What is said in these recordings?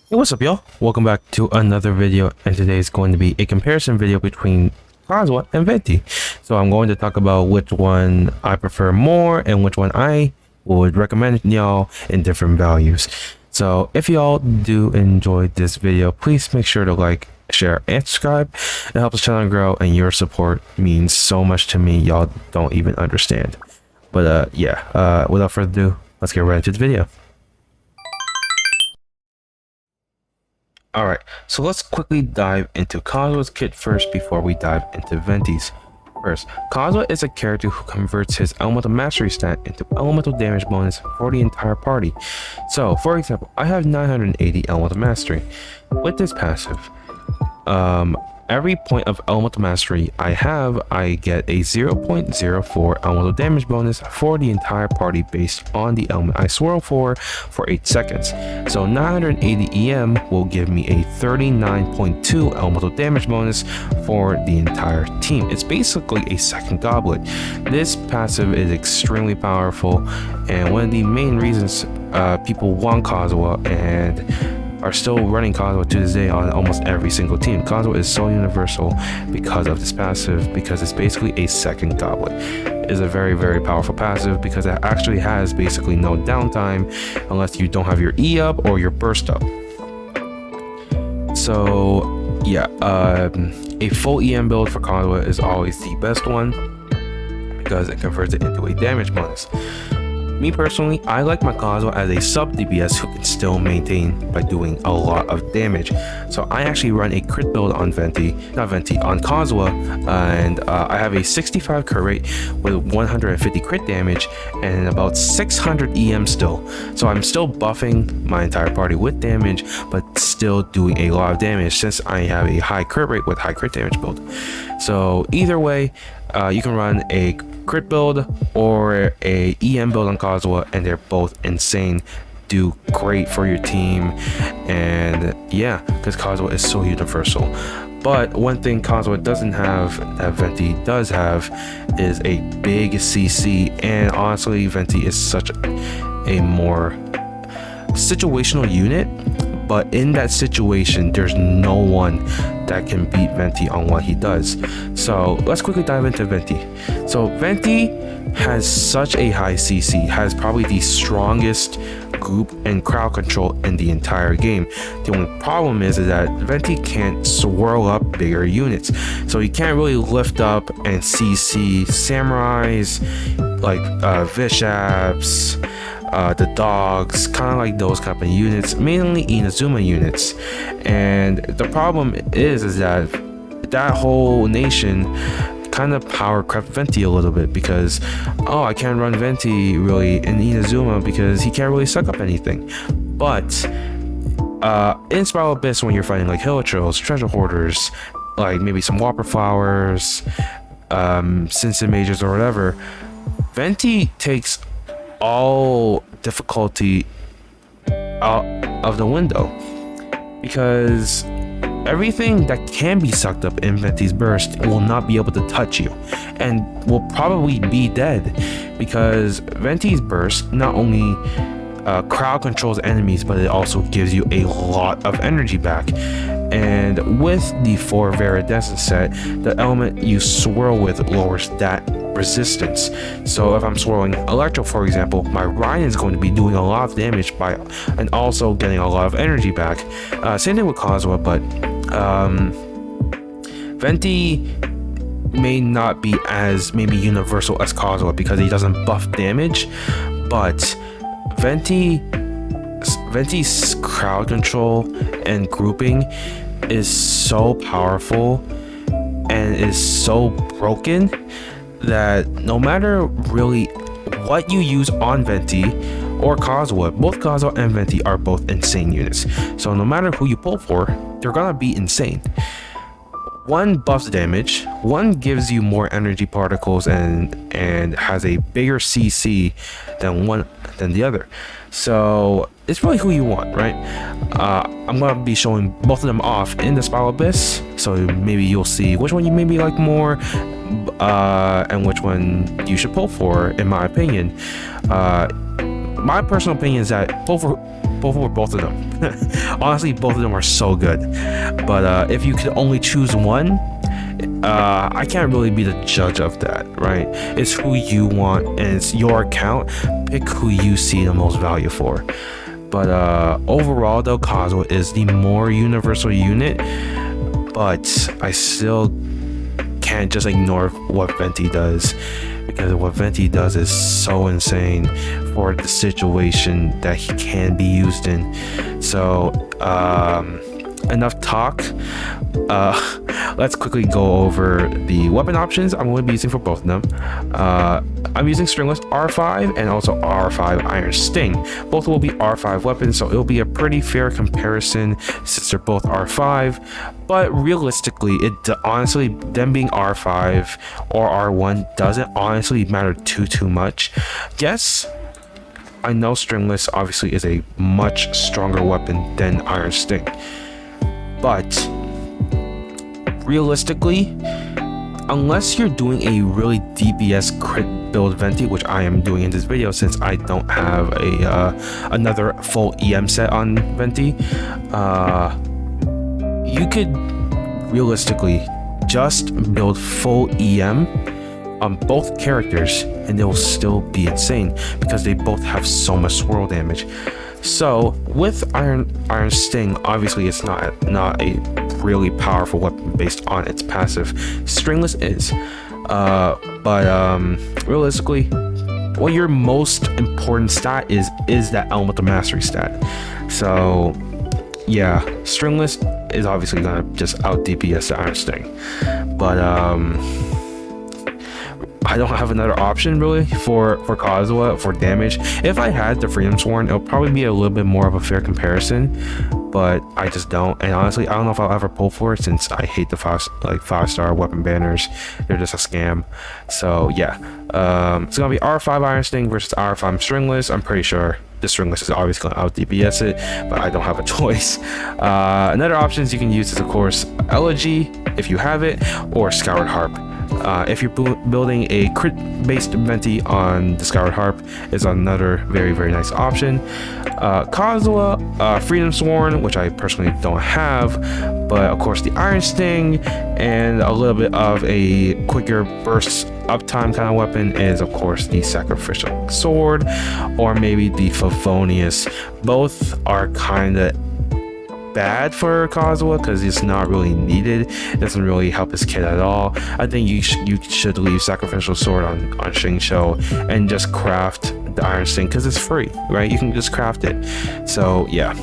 Hey, what's up, y'all? Welcome back to another video, and today is going to be a comparison video between Kazuha and Venti. So I'm going to talk about which one I prefer more and which one I would recommend y'all in different values. So if y'all do enjoy this video, please make sure to like, share, and subscribe. It helps the channel grow, and your support means so much to me. Y'all don't even understand. But without further ado, let's get right into the video. Alright, so let's quickly dive into Kazuha's kit first before we dive into Venti's. First, Kazuha is a character who converts his elemental mastery stat into elemental damage bonus for the entire party. So, for example, I have 980 elemental mastery. With this passive, every point of elemental mastery I have, I get a 0.04 elemental damage bonus for the entire party based on the element I swirl for 8 seconds. So 980 EM will give me a 39.2 elemental damage bonus for the entire team. It's basically a second goblet. This passive is extremely powerful, and one of the main reasons people want Kazuha and are still running Kazuha to this day on almost every single team. Kazuha is so universal because of this passive, because it's basically a second goblet. It is a very, very powerful passive because it actually has basically no downtime unless you don't have your E up or your burst up. So yeah, a full EM build for Kazuha is always the best one because it converts it into a damage bonus. Me personally, I like my Kazuha as a sub DPS who can still maintain by doing a lot of damage. So I actually run a crit build on on Kazuha, and I have a 65 crit rate with 150 crit damage and about 600 EM still. So I'm still buffing my entire party with damage, but still doing a lot of damage since I have a high crit rate with high crit damage build. So either way, you can run a crit build or a EM build on Kazuha, and they're both insane. Do great for your team, and yeah, because Kazuha is so universal. But one thing Kazuha doesn't have that Venti does have is a big CC, and honestly Venti is such a more situational unit. But in that situation, there's no one that can beat Venti on what he does. So let's quickly dive into Venti. So Venti has such a high CC, has probably the strongest group and crowd control in the entire game. The only problem is that Venti can't swirl up bigger units. So he can't really lift up and CC samurais like Vishaps, the dogs, kind of like those type of units, mainly Inazuma units. And the problem is that whole nation kind of power crept Venti a little bit because, oh, I can't run Venti really in Inazuma because he can't really suck up anything. But in Spiral Abyss, when you're fighting like Hilichurls, treasure hoarders, like maybe some Whopper flowers, Sinsin mages or whatever, Venti takes all difficulty out of the window because everything that can be sucked up in Venti's burst will not be able to touch you and will probably be dead because Venti's burst not only crowd controls enemies, but it also gives you a lot of energy back. And with the 4 Viridescent set, the element you swirl with lowers that resistance. So if I'm swirling Electro, for example, my Ryan is going to be doing a lot of damage and also getting a lot of energy back. Same thing with Kazuha, but Venti may not be as maybe universal as Kazuha because he doesn't buff damage, but Venti's crowd control and grouping is so powerful and is so broken that no matter really what you use on Venti or Kazuha, both Kazuha and Venti are both insane units. So no matter who you pull for, they're gonna be insane. One buffs damage, one gives you more energy particles and has a bigger CC than the other. So it's really who you want, right? I'm gonna be showing both of them off in the Spiral Abyss, so maybe you'll see which one you maybe like more, and which one you should pull for, in my opinion. My personal opinion is that pull for over both of them. Honestly, both of them are so good. But if you could only choose one, I can't really be the judge of that, right? It's who you want and it's your account. Pick who you see the most value for. But overall though, Kazuha is the more universal unit, but I still can't just ignore what Venti does, because what Venti does is so insane for the situation that he can be used in. So enough talk. Let's quickly go over the weapon options I'm going to be using for both of them. I'm using stringless R5 and also R5 Iron Sting. Both will be R5 weapons, so it'll be a pretty fair comparison since they're both R5. But realistically, honestly, them being R5 or R1 doesn't honestly matter too much. Yes, I know stringless obviously is a much stronger weapon than Iron Sting, but realistically, unless you're doing a really DPS crit build Venti, which I am doing in this video since I don't have another full EM set on Venti, you could realistically just build full EM on both characters and they'll still be insane because they both have so much swirl damage. So with Iron Sting, obviously it's not a really powerful weapon based on its passive. Stringless is, but realistically, what your most important stat is that elemental mastery stat. So yeah, stringless is obviously gonna just out DPS the Iron Sting, but I don't have another option really for Kazuha for damage. If I had the Freedom Sworn, it'll probably be a little bit more of a fair comparison, but I just don't. And honestly, I don't know if I'll ever pull for it since I hate the 5-star weapon banners. They're just a scam. So yeah, it's gonna be R5 Iron Sting versus R5 Stringless. I'm pretty sure the Stringless is obviously gonna out DPS it, but I don't have a choice. Another options you can use is of course Elegy if you have it, or Scoured Harp. If you're building a crit based Venti on the Scoured Harp, is another very nice option. Kazuha, Freedom Sworn, which I personally don't have, but of course the Iron Sting and a little bit of a quicker burst uptime kind of weapon is of course the Sacrificial Sword or maybe the Favonius. Both are kind of bad for Kazuha because it's not really needed. It doesn't really help his kit at all. I think you should leave Sacrificial Sword on Xingqiu and just craft the Iron Sting because it's free, right? You can just craft it. So yeah.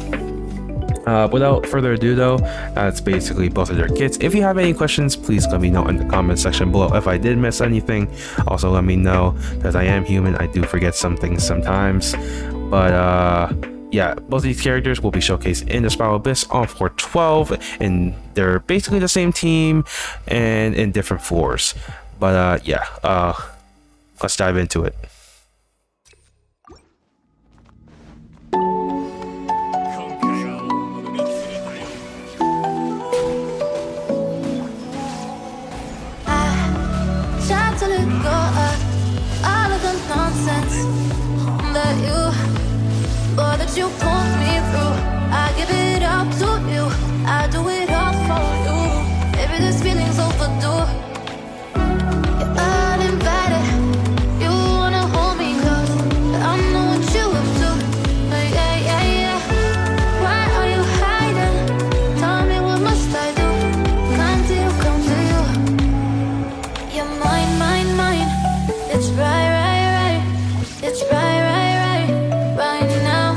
Without further ado though, that's basically both of their kits. If you have any questions, please let me know in the comment section below. If I did miss anything, also let me know because I am human. I do forget some things sometimes. But yeah, both of these characters will be showcased in the Spiral Abyss on floor 12, and they're basically the same team and in different floors. But yeah, let's dive into it. That you pulled me through, I give it up to you, I do it all for you. Maybe this feeling's overdue. You're uninvited, you wanna hold me close, but I know what you up to. Yeah. Why are you hiding? Tell me what must I do? Can't you come to you? You're mine. It's right. It's right now.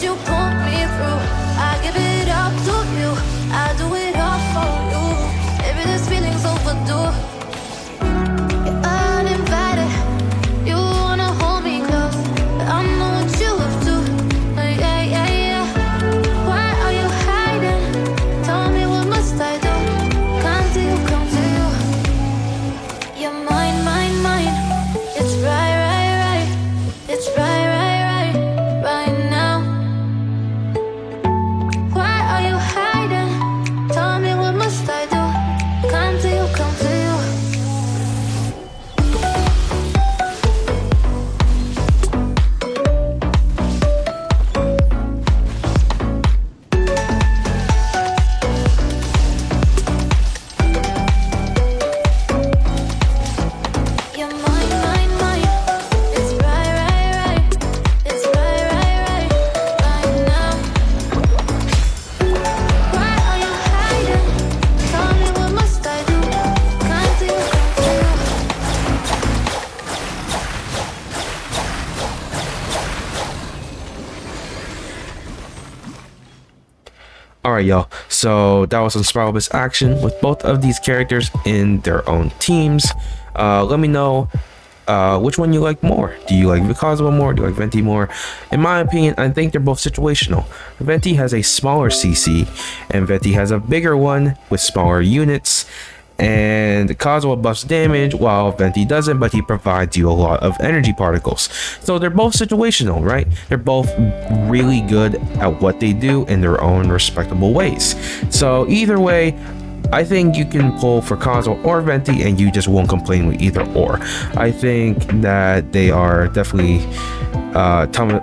you pull me through. I give it up to you. I do it all for you. Maybe this feeling's overdue. You're uninvited. You wanna hold me close, but I know what you have to. Yeah, yeah, yeah. Why are you hiding? Tell me what must I do? Come to you, come to you. You're mine, mine, mine. It's right, right, right. It's right, right, right, right now. Why are you hiding? Tell me what must I do? Come to you, come to you. You're mine, mine, mine. It's right, right, right. It's right, right, right, right now. Why are you hiding? Tell me what must I do? Come to you, come to you. Alright, y'all. So that was some Spiral-based action with both of these characters in their own teams. Let me know which one you like more. Do you like Kazuha more? Do you like Venti more? In my opinion, I think they're both situational. Venti has a smaller CC, and Venti has a bigger one with smaller units. And Kazuha buffs damage while Venti doesn't, but he provides you a lot of energy particles. So they're both situational, right? They're both really good at what they do in their own respectable ways. So either way, I think you can pull for Kazuha or Venti and you just won't complain with either or. I think that they are definitely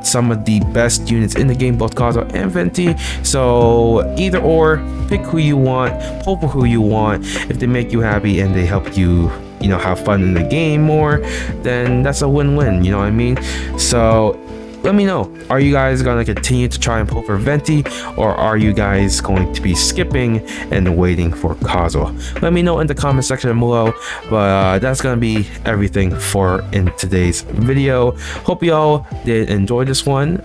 some of the best units in the game, both Kazuha and Venti. So either or, pick who you want, pull for who you want. If they make you happy and they help you, you know, have fun in the game more, then that's a win-win, you know what I mean? So let me know, are you guys going to continue to try and pull for Venti, or are you guys going to be skipping and waiting for Kazuha? Let me know in the comment section below. But that's going to be everything for in today's video. Hope y'all did enjoy this one.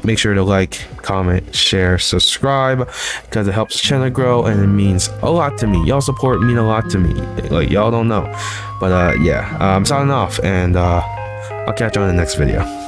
Make sure to like, comment, share, subscribe, because it helps the channel grow and it means a lot to me. Y'all support mean a lot to me, like y'all don't know. But yeah, I'm signing off, and I'll catch you on the next video.